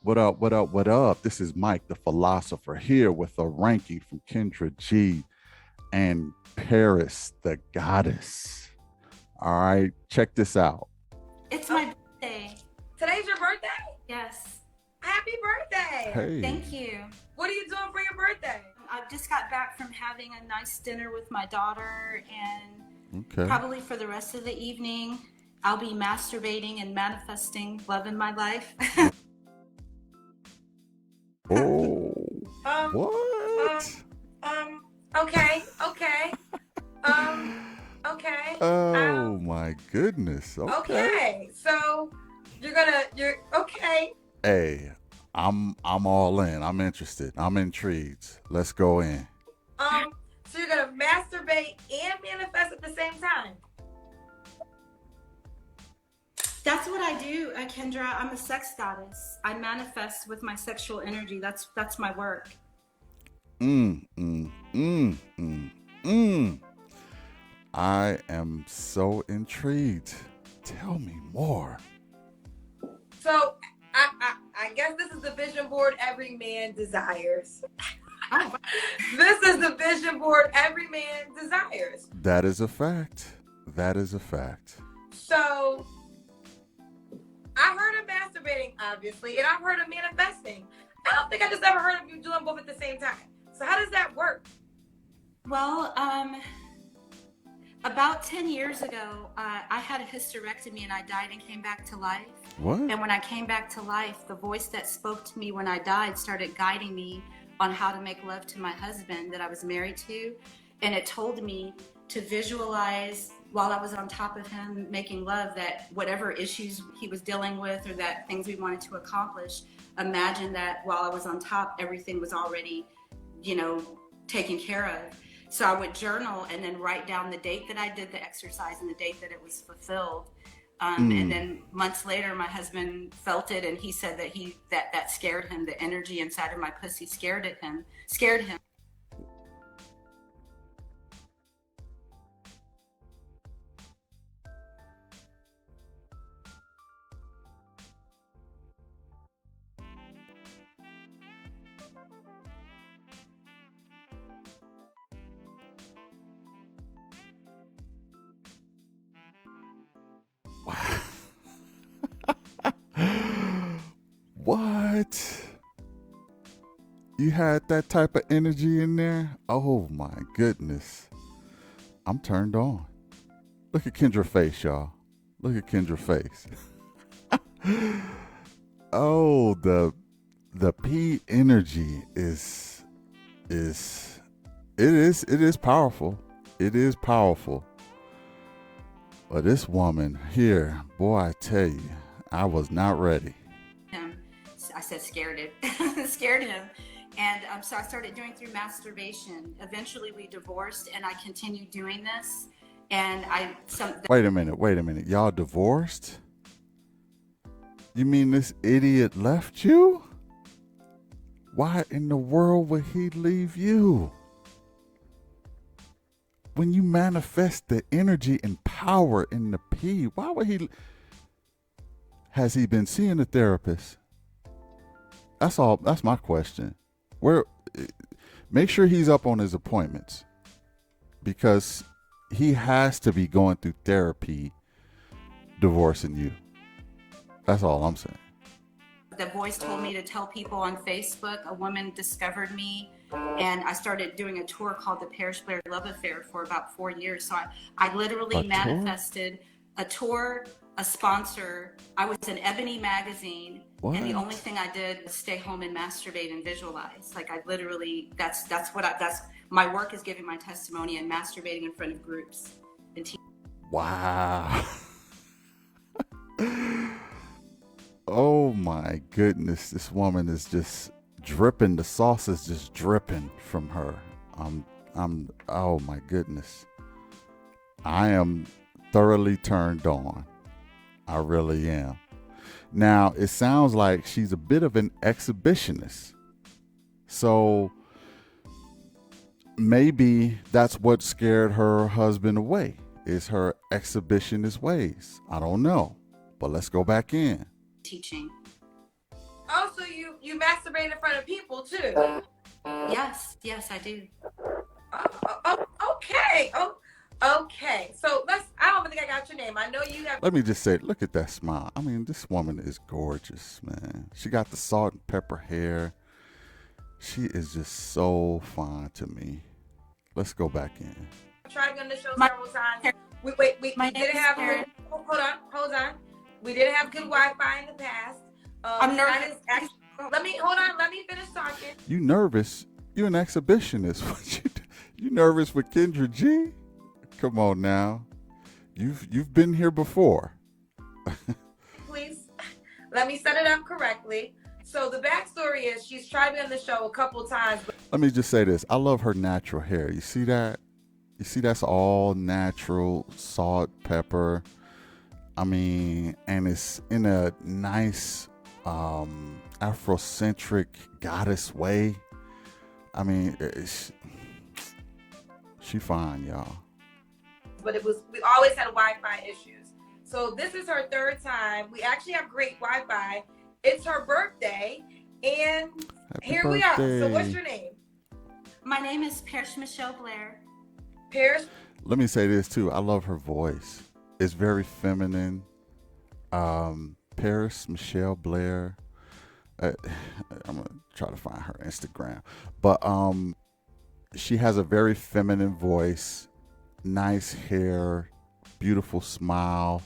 What up? What up? What up? This is Mike, the philosopher, here with a ranking from Kendra G and Paris, the goddess. All right, check this out. It's my birthday. Today's your birthday? Yes. Happy birthday. Hey. Thank you. What are you doing for your birthday? I just got back from having a nice dinner with my daughter, and Okay. probably for the rest of the evening, I'll be masturbating and manifesting love in my life. Oh. Um, What? Okay. Okay. Oh my goodness. Okay. Okay. So you're okay. Hey, I'm all in. I'm interested. I'm intrigued. Let's go in. So you're gonna masturbate and manifest at the same time. That's what I do, Kendra. I'm a sex goddess. I manifest with my sexual energy. That's my work. Mm, mm, mm, mm, mm. I am so intrigued. Tell me more. So I guess this is the vision board every man desires. Oh, This is the vision board every man desires. That is a fact. That is a fact. So I've heard of masturbating, obviously, and I've heard of manifesting. I don't think I just ever heard of you doing both at the same time. So how does that work? well, about 10 years ago, I had a hysterectomy and I died and came back to life. What? And when I came back to life, the voice that spoke to me when I died started guiding me on how to make love to my husband that I was married to. And it told me to visualize while I was on top of him making love that whatever issues he was dealing with or that things we wanted to accomplish, imagine that while I was on top, everything was already, taken care of. So I would journal and then write down the date that I did the exercise and the date that it was fulfilled. And then months later, my husband felt it, and he said that that scared him. The energy inside of my pussy scared him. What? You had that type of energy in there? Oh my goodness. I'm turned on. Look at Kendra's face, y'all. Look at Kendra's face. Oh, the P energy is powerful. It is powerful. But this woman here, boy, I tell you, I was not ready. I said scared him. Scared him. And so I started doing through masturbation. Eventually we divorced and I continued doing this. And Wait a minute. Y'all divorced? You mean this idiot left you? Why in the world would he leave you? When you manifest the energy and power in the P, why would he? Has he been seeing a therapist? That's all. That's my question. Make sure he's up on his appointments, because he has to be going through therapy, divorcing you. That's all I'm saying. the voice told me to tell people on Facebook. A woman discovered me, and I started doing a tour called the Parish Love Affair for about 4 years. So I literally manifested a tour, a sponsor. I was in Ebony magazine. What? And the only thing I did was stay home and masturbate and visualize. Like I literally, that's my work is giving my testimony and masturbating in front of groups. Wow. Oh my goodness. This woman is just dripping. The sauce is just dripping from her. Oh my goodness. I am thoroughly turned on. I really am. Now, it sounds like she's a bit of an exhibitionist. So maybe that's what scared her husband away, is her exhibitionist ways. I don't know. But let's go back in. Teaching. Oh, so you masturbate in front of people too? Yes, I do. Okay. Okay. So I don't think I got your name. I know you have. Let me just say, look at that smile. I mean, this woman is gorgeous, man. She got the salt and pepper hair. She is just so fine to me. Let's go back in. Tried to be on the show My- several times. We My didn't name is have Parish. hold on. We didn't have good Wi-Fi in the past. I'm nervous. Let me hold on. Let me finish talking. You nervous? You an exhibitionist. You nervous with Kendra G? Come on now. You've been here before. Please, let me set it up correctly. So the backstory is she's tried to be on the show a couple times. But Let me just say this. I love her natural hair. You see that? You see that's all natural, salt, pepper. I mean, and it's in a nice Afrocentric goddess way. I mean, she fine, y'all. But we always had Wi-Fi issues. So this is her third time. We actually have great Wi-Fi. It's her birthday, and Happy here birthday. we are. So what's your name? My name is Parish Michelle Blair. Parish. Let me say this too. I love her voice. It's very feminine. Paris Michelle Blair. I'm gonna try to find her Instagram, but she has a very feminine voice, nice hair, beautiful smile.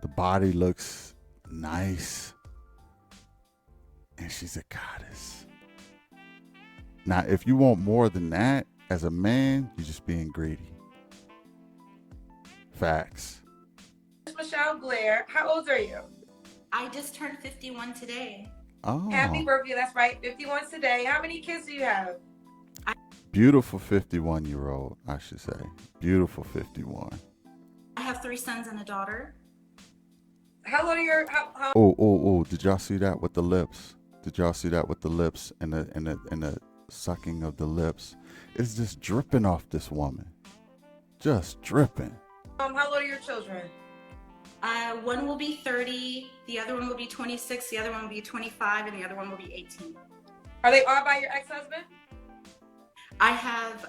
The body looks nice, and she's a goddess. Now, if you want more than that as a man, you're just being greedy. Facts. Michelle Blair. How old are you? I just turned 51 today. Oh, Happy birthday. That's right. 51 today. How many kids do you have? beautiful 51-year-old, I should say. Beautiful 51. I have 3 sons and a daughter. How old are your? How Oh! Did y'all see that with the lips? Did y'all see that with the lips and the sucking of the lips? It's just dripping off this woman, just dripping. how old are your children? One will be 30, the other one will be 26, the other one will be 25, and the other one will be 18. Are they all by your ex-husband? I have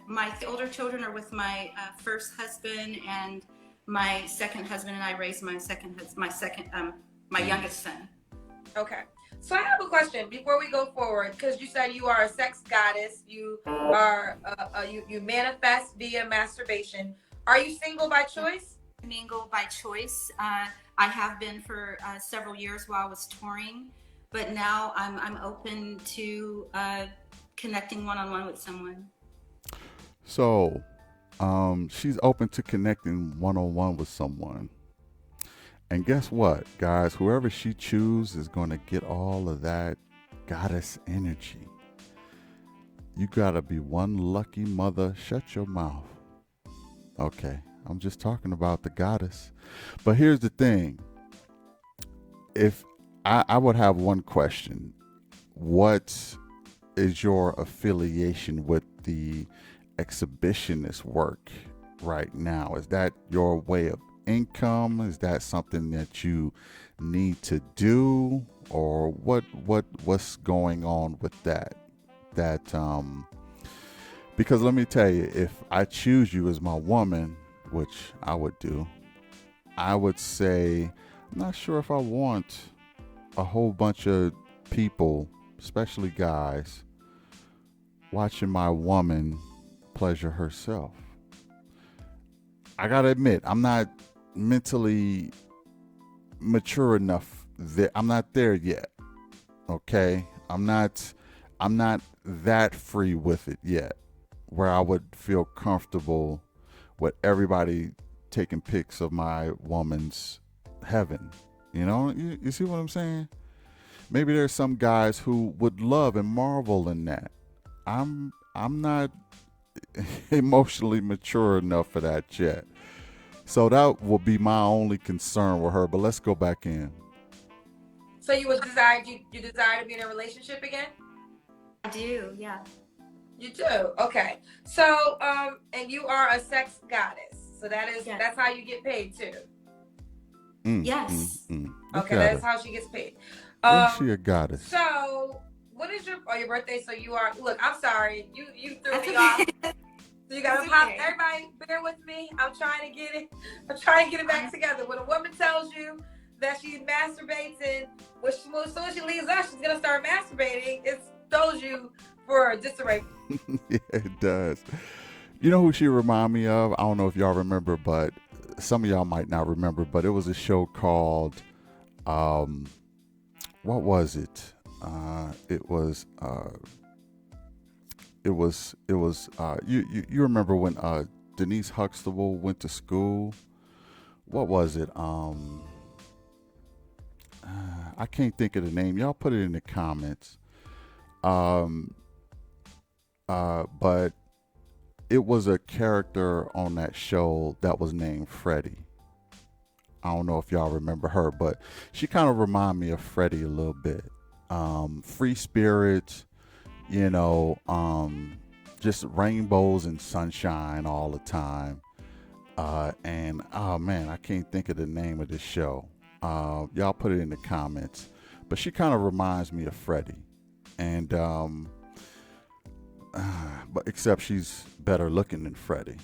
my older children are with my first husband, and my second husband and I raised my youngest son. Okay. So I have a question before we go forward, because you said you are a sex goddess. You are you manifest via masturbation. Are you single by choice? Mingle by choice. I have been for several years while I was touring, but now I'm open to connecting one-on-one with someone. So, she's open to connecting one-on-one with someone. And guess what, guys? Whoever she chooses is going to get all of that goddess energy. You got to be one lucky mother. Shut your mouth. Okay, I'm just talking about the goddess. But here's the thing. If I would have one question. What is your affiliation with the exhibitionist work right now? Is that your way of income? Is that something that you need to do, or what's going on with that? Because let me tell you, if I choose you as my woman, which I would do, I would say I'm not sure if I want a whole bunch of people, especially guys, watching my woman pleasure herself. I gotta admit, I'm not mentally mature enough that I'm not there yet. Okay, I'm not that free with it yet, where I would feel comfortable with everybody taking pics of my woman's heaven. You know, you see what I'm saying? Maybe there's some guys who would love and marvel in that. I'm not emotionally mature enough for that yet. So that will be my only concern with her. But let's go back in. So you desire to be in a relationship again? I do, yeah. You do? Okay. So and you are a sex goddess. So Yes. that's how you get paid too. Yes. Look Okay, at that's her. how she gets paid. Where's she a goddess? So what is your birthday? So you are, look, I'm sorry. You threw That's me okay. off. So you gotta That's pop, okay. everybody bear with me. I'm trying to get it back together. When a woman tells you that she masturbates and as soon as she leaves us, she's gonna start masturbating, it throws you for disarray. Yeah, it does. You know who she remind me of? I don't know if y'all remember, but some of y'all might not remember, but it was a show called um what was it? You remember when Denise Huxtable went to school? What was it? I can't think of the name. Y'all put it in the comments. Um but it was a character on that show that was named Freddie. I don't know if y'all remember her, but she kind of remind me of Freddie a little bit. Free spirit, you know, just rainbows and sunshine all the time. And oh man, I can't think of the name of this show. Y'all put it in the comments. But she kind of reminds me of Freddie. And but except she's better looking than Freddie.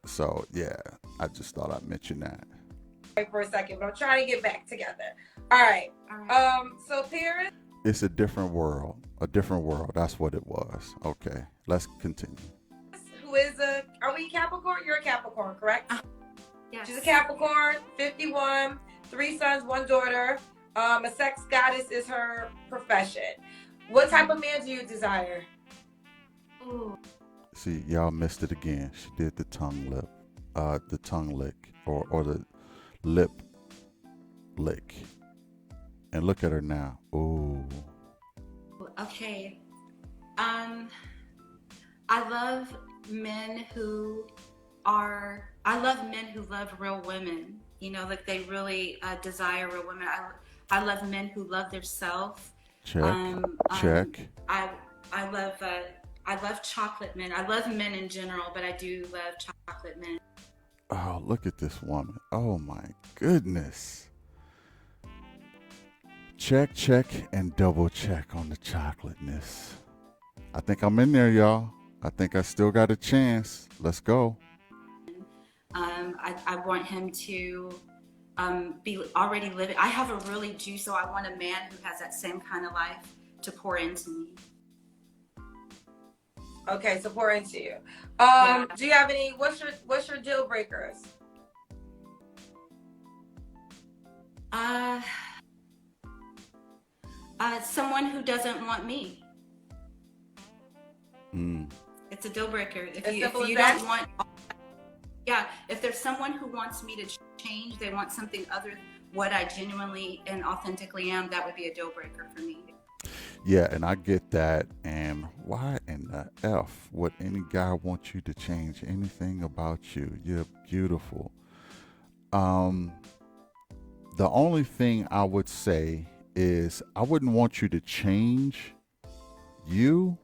So yeah, I just thought I'd mention that. For a second, but I'm trying to get back together. All right. So Parish, It's a different world. A different world. That's what it was. Okay, let's continue. who is are we Capricorn? You're a Capricorn, correct? Yes. She's a Capricorn, 51, 3 sons, 1 daughter. A sex goddess is her profession. What type of man do you desire? Ooh. See, y'all missed it again. She did the tongue lick, or the lip lick. And look at her now. Ooh. Okay. I love men who love real women. You know, like they really desire real women. I love men who love their self. Check. Check. I love chocolate men. I love men in general, but I do love chocolate men. Oh, look at this woman. Oh my goodness. Check, check, and double check on the chocolateness. I think I'm in there, y'all. I think I still got a chance. Let's go. I want him to be already living. I have a really juice, so I want a man who has that same kind of life to pour into me. Okay, so pour into you. Yeah. Do you have any? What's your deal breakers? Someone who doesn't want me. Mm. It's a deal breaker. If you that? don't want, yeah, if there's someone who wants me to change, they want something other than what I genuinely and authentically am, that would be a deal breaker for me. Yeah, and I get that. And why in the F would any guy want you to change anything about you? You're beautiful. The only thing I would say is I wouldn't want you to change you,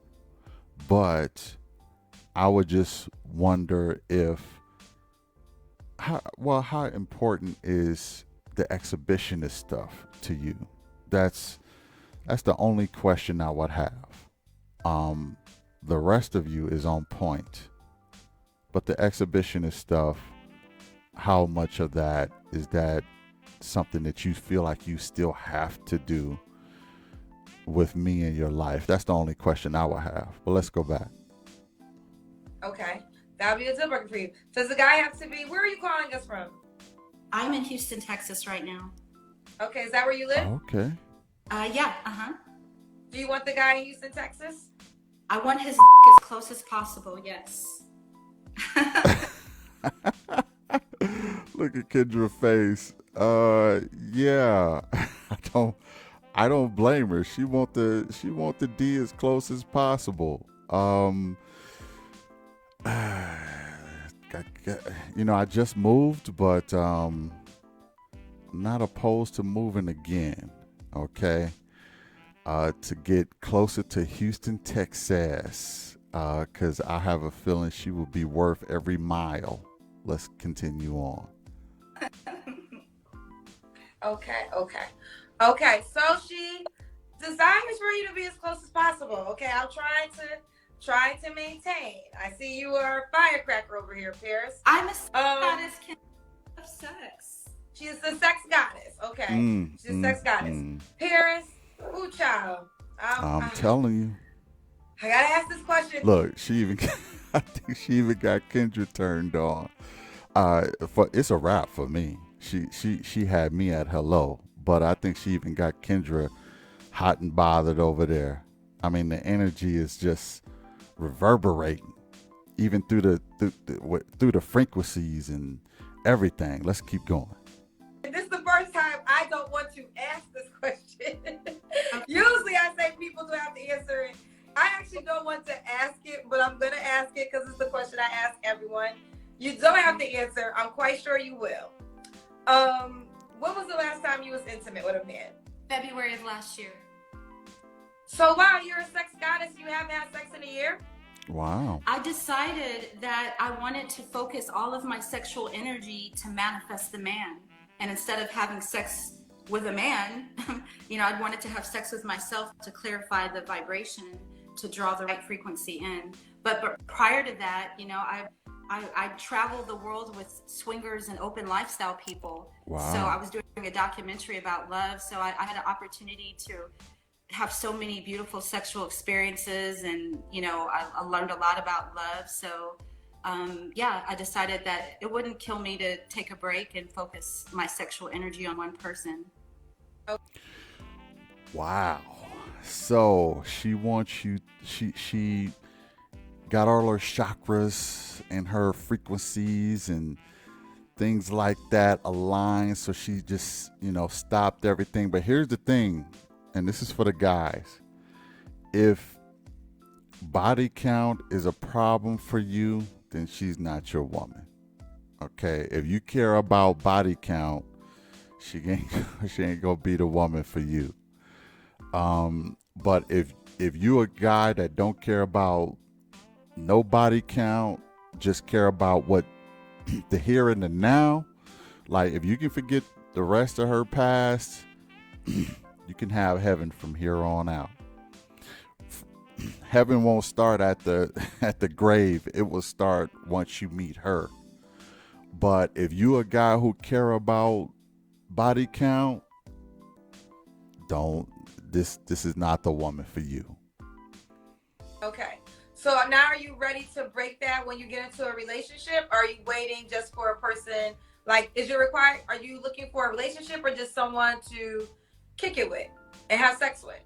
but I would just wonder how important is the exhibitionist stuff to you? That's the only question I would have. The rest of you is on point, but the exhibitionist stuff, how much of that is that something that you feel like you still have to do with me in your life? That's the only question I would have. But let's go back. Okay, that'll be a deal breaker for you. Does the guy have to be? Where are you calling us from? I'm in Houston, Texas right now. Okay, is that where you live? Okay. Yeah, Do you want the guy in Houston, Texas? I want his as close as possible, yes. Look at Kendra's face. Yeah. I don't blame her. She want the D as close as possible. I just moved, but I'm not opposed to moving again. Okay. To get closer to Houston, Texas, because I have a feeling she will be worth every mile. Let's continue on. Okay. Okay, so she desires for you to be as close as possible. Okay, I'm trying to maintain. I see you are a firecracker over here, Paris. I'm a sex Um, goddess of sex. she is the sex goddess. Okay, she's a sex goddess. Paris, ooh, child. I'm telling you. I gotta ask this question. Look, she even I think she even got Kendra turned on. It's a wrap for me. She had me at hello, but I think she even got Kendra hot and bothered over there. I mean, the energy is just reverberating, even through the frequencies and everything. Let's keep going. This is the first time I don't want to ask this question. Usually I say people do have to answer it. I actually don't want to ask it, but I'm going to ask it because it's the question I ask everyone. You don't have to answer. I'm quite sure you will. When was the last time you was intimate with a man? February of last year. So wow, you're a sex goddess. You haven't had sex in a year? Wow. I decided that I wanted to focus all of my sexual energy to manifest the man. And instead of having sex with a man, I wanted to have sex with myself to clarify the vibration, to draw the right frequency in. But prior to that, I traveled the world with swingers and open lifestyle people. Wow. So I was doing a documentary about love. So I had an opportunity to have so many beautiful sexual experiences, and I learned a lot about love. So I decided that it wouldn't kill me to take a break and focus my sexual energy on one person. Wow. So she wants you, she got all her chakras and her frequencies and things like that aligned. So she just, stopped everything. But here's the thing, and this is for the guys. If body count is a problem for you, then she's not your woman. Okay? If you care about body count, she ain't gonna be the woman for you. But if you a guy that don't care about no body count, just care about what the here and the now, like if you can forget the rest of her past, you can have heaven from here on out. Heaven won't start at the grave. It will start once you meet her. But if you a guy who care about body count, this is not the woman for you. Okay. So now are you ready to break that when you get into a relationship? Or are you waiting just for a person? Like, are you looking for a relationship or just someone to kick it with and have sex with?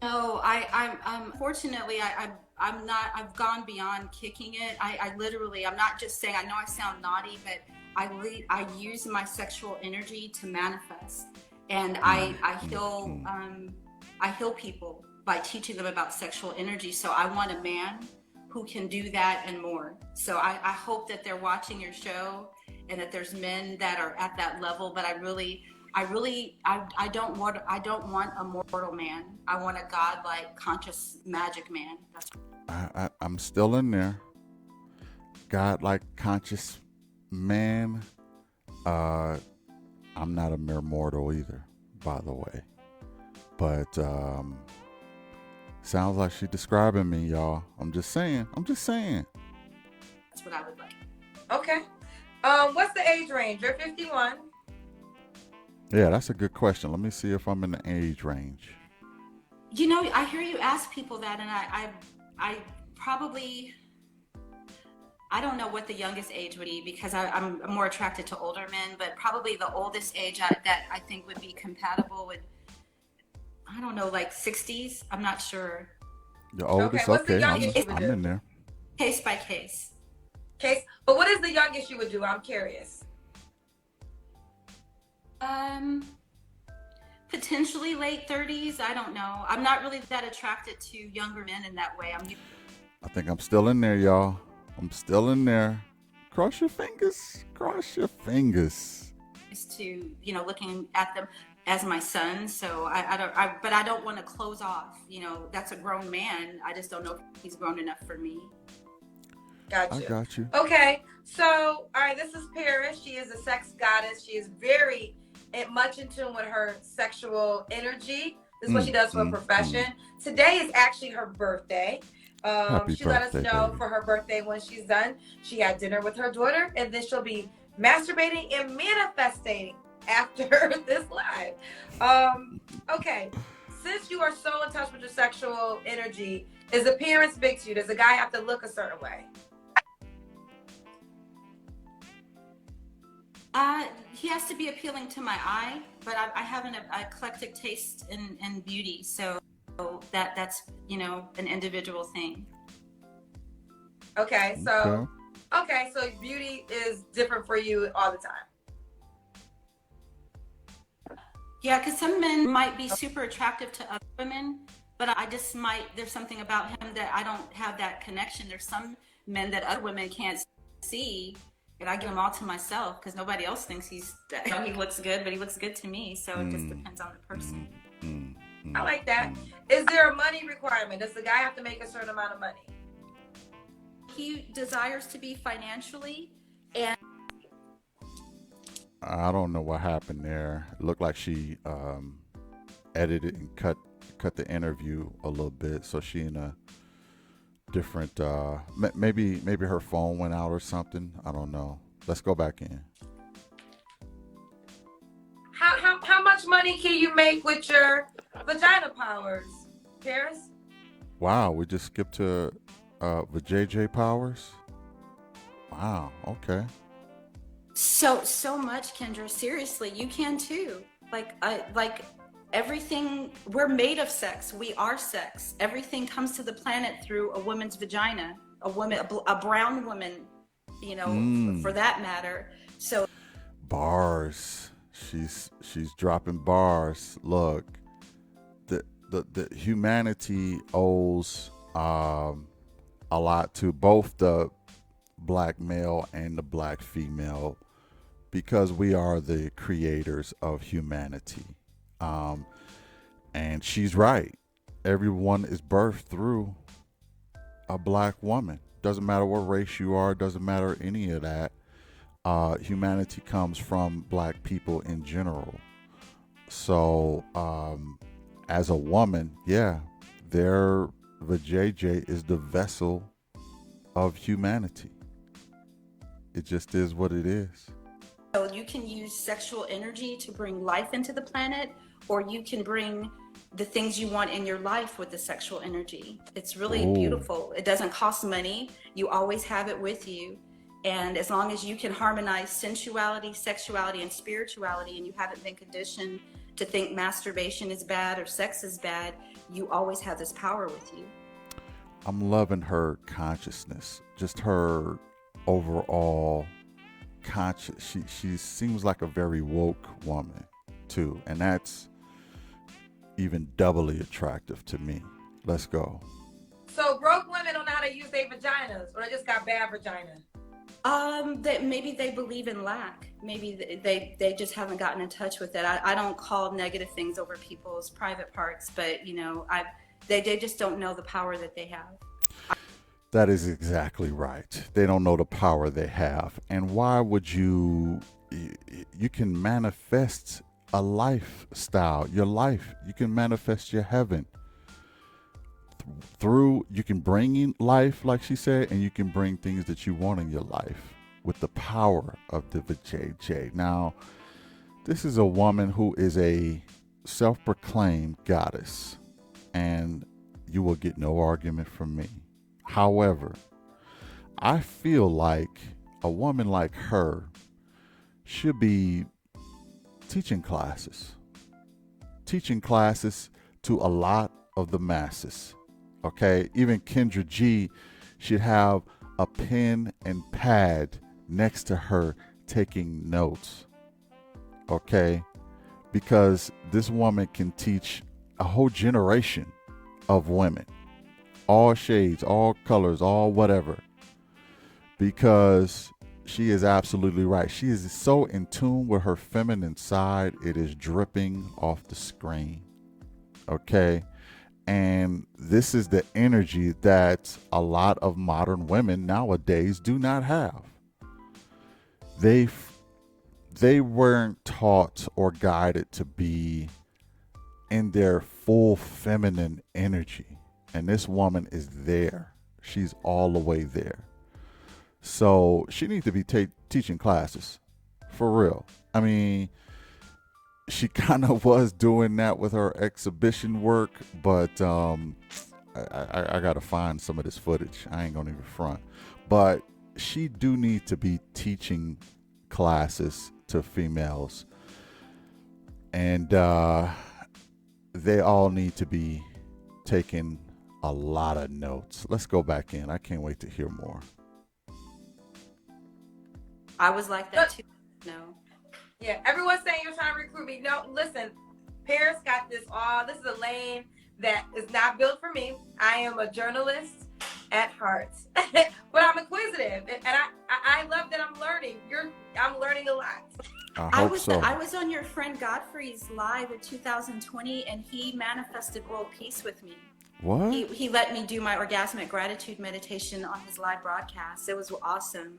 No, I'm fortunately, I'm not, I've gone beyond kicking it. I literally, I'm not just saying, I know I sound naughty, but I use my sexual energy to manifest, and I heal people by teaching them about sexual energy. So I want a man who can do that and more. So I hope that they're watching your show and that there's men that are at that level, but I don't want a mortal man. I want a godlike, conscious magic man. I'm still in there. Godlike, conscious man. I'm not a mere mortal either, by the way. But sounds like she's describing me, y'all. I'm just saying. That's what I would like. Okay. What's the age range? You're 51. Yeah, that's a good question. Let me see if I'm in the age range. I hear you ask people that, and I probably, I don't know what the youngest age would be, because I'm more attracted to older men, but probably the oldest age that I think would be compatible with, I don't know, like 60s. I'm not sure. The oldest, What's the okay. youngest I'm in there. Case by case. Case, but what is the youngest you would do? I'm curious. Potentially late 30s. I don't know. I'm not really that attracted to younger men in that way. I think I'm still in there, y'all. I'm still in there. Cross your fingers. Used to, looking at them as my son. So but I don't want to close off. That's a grown man. I just don't know if he's grown enough for me. Gotcha. I got you. Okay. So, all right, this is Parish. She is a sex goddess. She is very much in tune with her sexual energy. This is what she Mm, does for a mm, profession. mm. Today is actually her birthday. Happy She let us birthday, know baby. for her birthday when she's done. She had dinner with her daughter, and then she'll be masturbating and manifesting after this live. Okay, since you are so in touch with your sexual energy, is appearance big to you? Does a guy have to look a certain way? He has to be appealing to my eye, but I have an eclectic taste in beauty, so that's an individual thing. Okay, Okay. so beauty is different for you all the time. Yeah, because some men might be super attractive to other women, but there's something about him that I don't have that connection. There's some men that other women can't see, and I give them all to myself because nobody else thinks he looks good, but he looks good to me. So it just depends on the person. I like that. Is there a money requirement? Does the guy have to make a certain amount of money? He desires to be financially, and I don't know what happened there. It looked like she edited and cut the interview a little bit, so she in a different maybe her phone went out or something. I don't know. Let's go back in. How much money can you make with your vagina powers, Paris? Wow, we just skipped to the JJ Powers. Wow. Okay. so much, Kendra. Seriously, you can too. Like everything. We're made of sex. We are sex. Everything comes to the planet through a woman's vagina. A brown woman, for that matter. So Bars. She's dropping bars. Look, the humanity owes a lot to both the black male and the black female because we are the creators of humanity. And she's right. Everyone is birthed through a black woman. Doesn't matter what race you are, doesn't matter any of that. Humanity comes from black people in general. So, as a woman, yeah, the JJ is the vessel of humanity. It just is what it is. So you can use sexual energy to bring life into the planet, or you can bring the things you want in your life with the sexual energy. It's really beautiful. It doesn't cost money. You always have it with you. And as long as you can harmonize sensuality, sexuality, and spirituality, and you haven't been conditioned to think masturbation is bad or sex is bad, you always have this power with you. I'm loving her consciousness, just her overall conscious. She seems like a very woke woman too, and that's even doubly attractive to me. Let's go. So broke women don't know how to use their vaginas, or they just got bad vagina. That maybe they believe in lack. Maybe they just haven't gotten in touch with it. I don't call negative things over people's private parts, but they just don't know the power that they have. That is exactly right. They don't know the power they have. And why would you can manifest a lifestyle, your life. You can manifest your heaven. You can bring in life, like she said, and you can bring things that you want in your life with the power of the JJ. Now, this is a woman who is a self-proclaimed goddess, and you will get no argument from me. However, I feel like a woman like her should be teaching classes to a lot of the masses. Okay, even Kendra G should have a pen and pad next to her taking notes. Okay, because this woman can teach a whole generation of women, all shades, all colors, all whatever, because she is absolutely right. She is so in tune with her feminine side, it is dripping off the screen. Okay. And this is the energy that a lot of modern women nowadays do not have. they weren't taught or guided to be in their full feminine energy. And this woman is there. She's all the way there. So she needs to be teaching classes for real. I mean, she kind of was doing that with her exhibition work, but I got to find some of this footage. I ain't gonna even front, but she do need to be teaching classes to females, and they all need to be taking a lot of notes. Let's go back in. I can't wait to hear more. I was like that too. No. Yeah, everyone's saying you're trying to recruit me. No, listen, Paris got this all. This is a lane that is not built for me. I am a journalist at heart, but I'm inquisitive, and I love that I'm learning. I'm learning a lot. I hope so. I was on your friend Godfrey's live in 2020, and he manifested world peace with me. What? He let me do my orgasmic gratitude meditation on his live broadcast. It was awesome.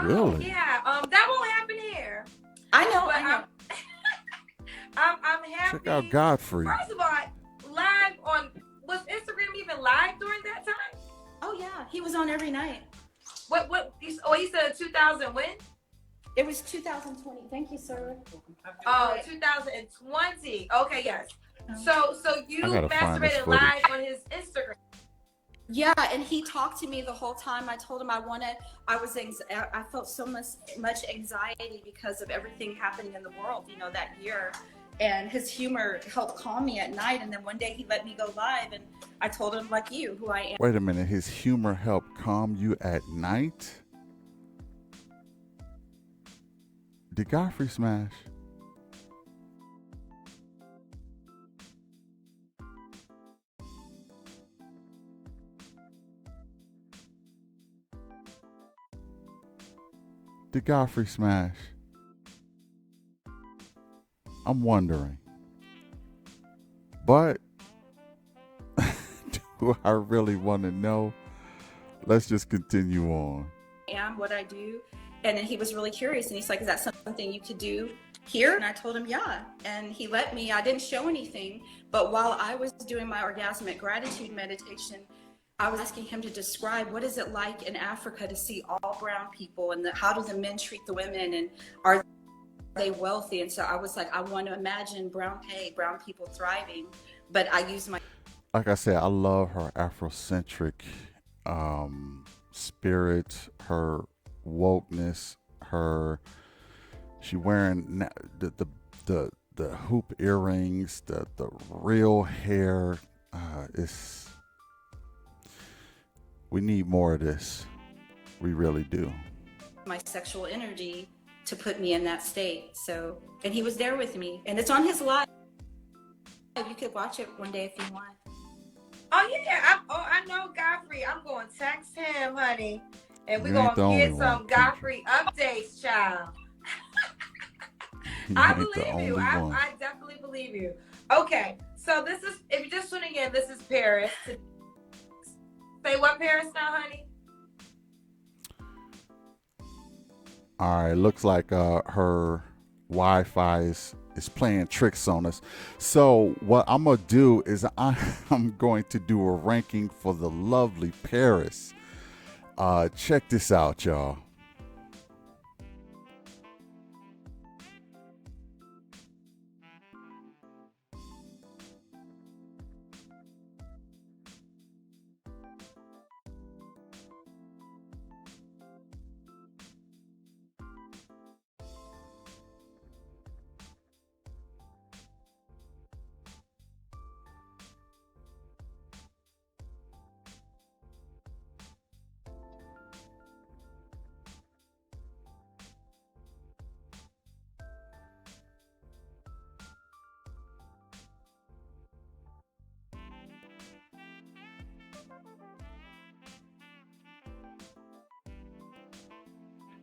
Really? Oh, yeah. That won't happen here. I know. I'm happy. Check out Godfrey. First of all, was Instagram even live during that time? Oh yeah, he was on every night. He said 2000 when? It was 2020. Thank you, sir. Oh, 2020. Okay, yes. So you masturbated live on his Instagram. Yeah, and he talked to me the whole time. I told him I felt so much anxiety because of everything happening in the world, that year. And his humor helped calm me at night. And then one day he let me go live, and I told him, like you, who I am. Wait a minute. His humor helped calm you at night? Did Godfrey smash? Did Godfrey smash? I'm wondering. But do I really want to know? Let's just continue on. Am what I do. And then he was really curious, and he's like, is that something you could do here? And I told him, yeah. And he let me. I didn't show anything, but while I was doing my orgasmic gratitude meditation, I was asking him to describe what is it like in Africa to see all brown people, and how do the men treat the women, and are they wealthy? And so I was like, I want to imagine brown people thriving, but I use my... Like I said, I love her Afrocentric spirit, her wokeness, she wearing the hoop earrings, the real hair. We need more of this. We really do. My sexual energy to put me in that state. So, and he was there with me, and it's on his live. You could watch it one day if you want. Oh yeah, I know Godfrey. I'm going to text him, honey, and we're going to get some Godfrey updates, child. I believe you. I definitely believe you. Okay, so this is, if you're just tuning in, this is Paris. Say what, Paris, now, honey? All right, looks like her Wi-Fi is playing tricks on us. So what I'm gonna do is I'm going to do a ranking for the lovely Paris. Check this out, y'all.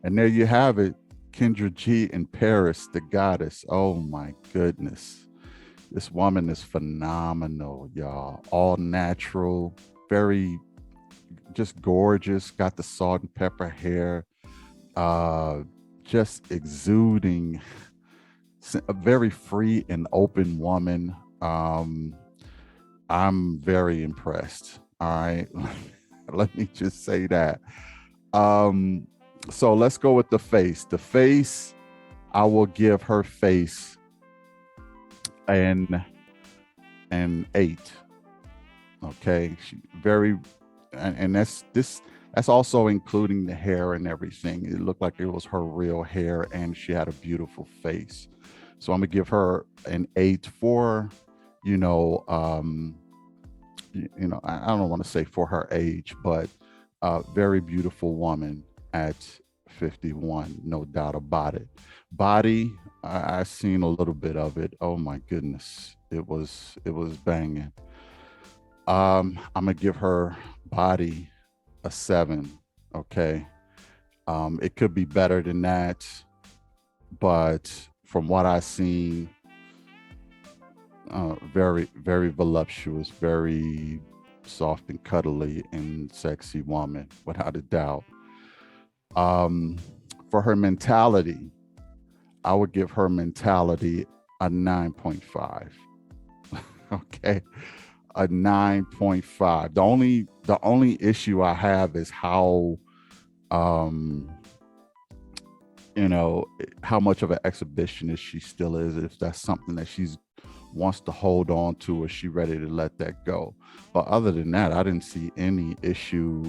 And there you have it, Kendra G in Paris, the goddess. Oh my goodness. This woman is phenomenal, y'all. All natural, very just gorgeous. Got the salt and pepper hair. just exuding a very free and open woman. I'm very impressed. All right. Let me just say that. So let's go with the face. The face, I will give her face an 8. Okay. She very, and that's also including the hair and everything. It looked like it was her real hair, and she had a beautiful face. So I'm gonna give her an 8 for, you know, I don't want to say for her age, but very beautiful woman at 51, no doubt about it. Body, I seen a little bit of it. Oh my goodness, it was banging. I'm gonna give her body a 7. Okay, it could be better than that, but from what I seen, very, very voluptuous, very soft and cuddly and sexy woman, without a doubt. Um, for her mentality, I would give her mentality a 9.5. Okay, a 9.5. The only issue I have is how um how much of an exhibitionist she still is, if that's something that she's wants to hold on to, or she ready to let that go. But other than that, I didn't see any issue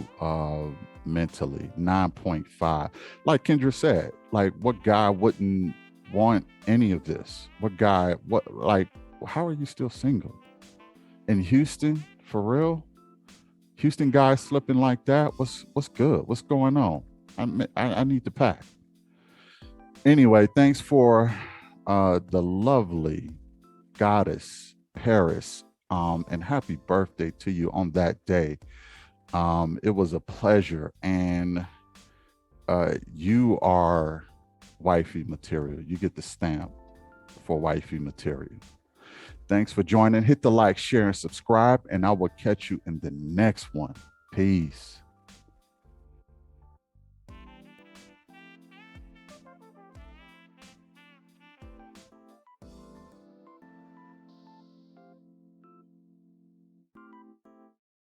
mentally. 9.5. Like Kendra said, like, what guy wouldn't want any of this? How are you still single? In Houston, for real? Houston guys slipping like that? What's good? What's going on? I need to pack. Anyway, thanks for the lovely goddess Paris, and happy birthday to you on that day. It was a pleasure, and you are wifey material. You get the stamp for wifey material. Thanks for joining. Hit the like, share, and subscribe, and I will catch you in the next one. Peace.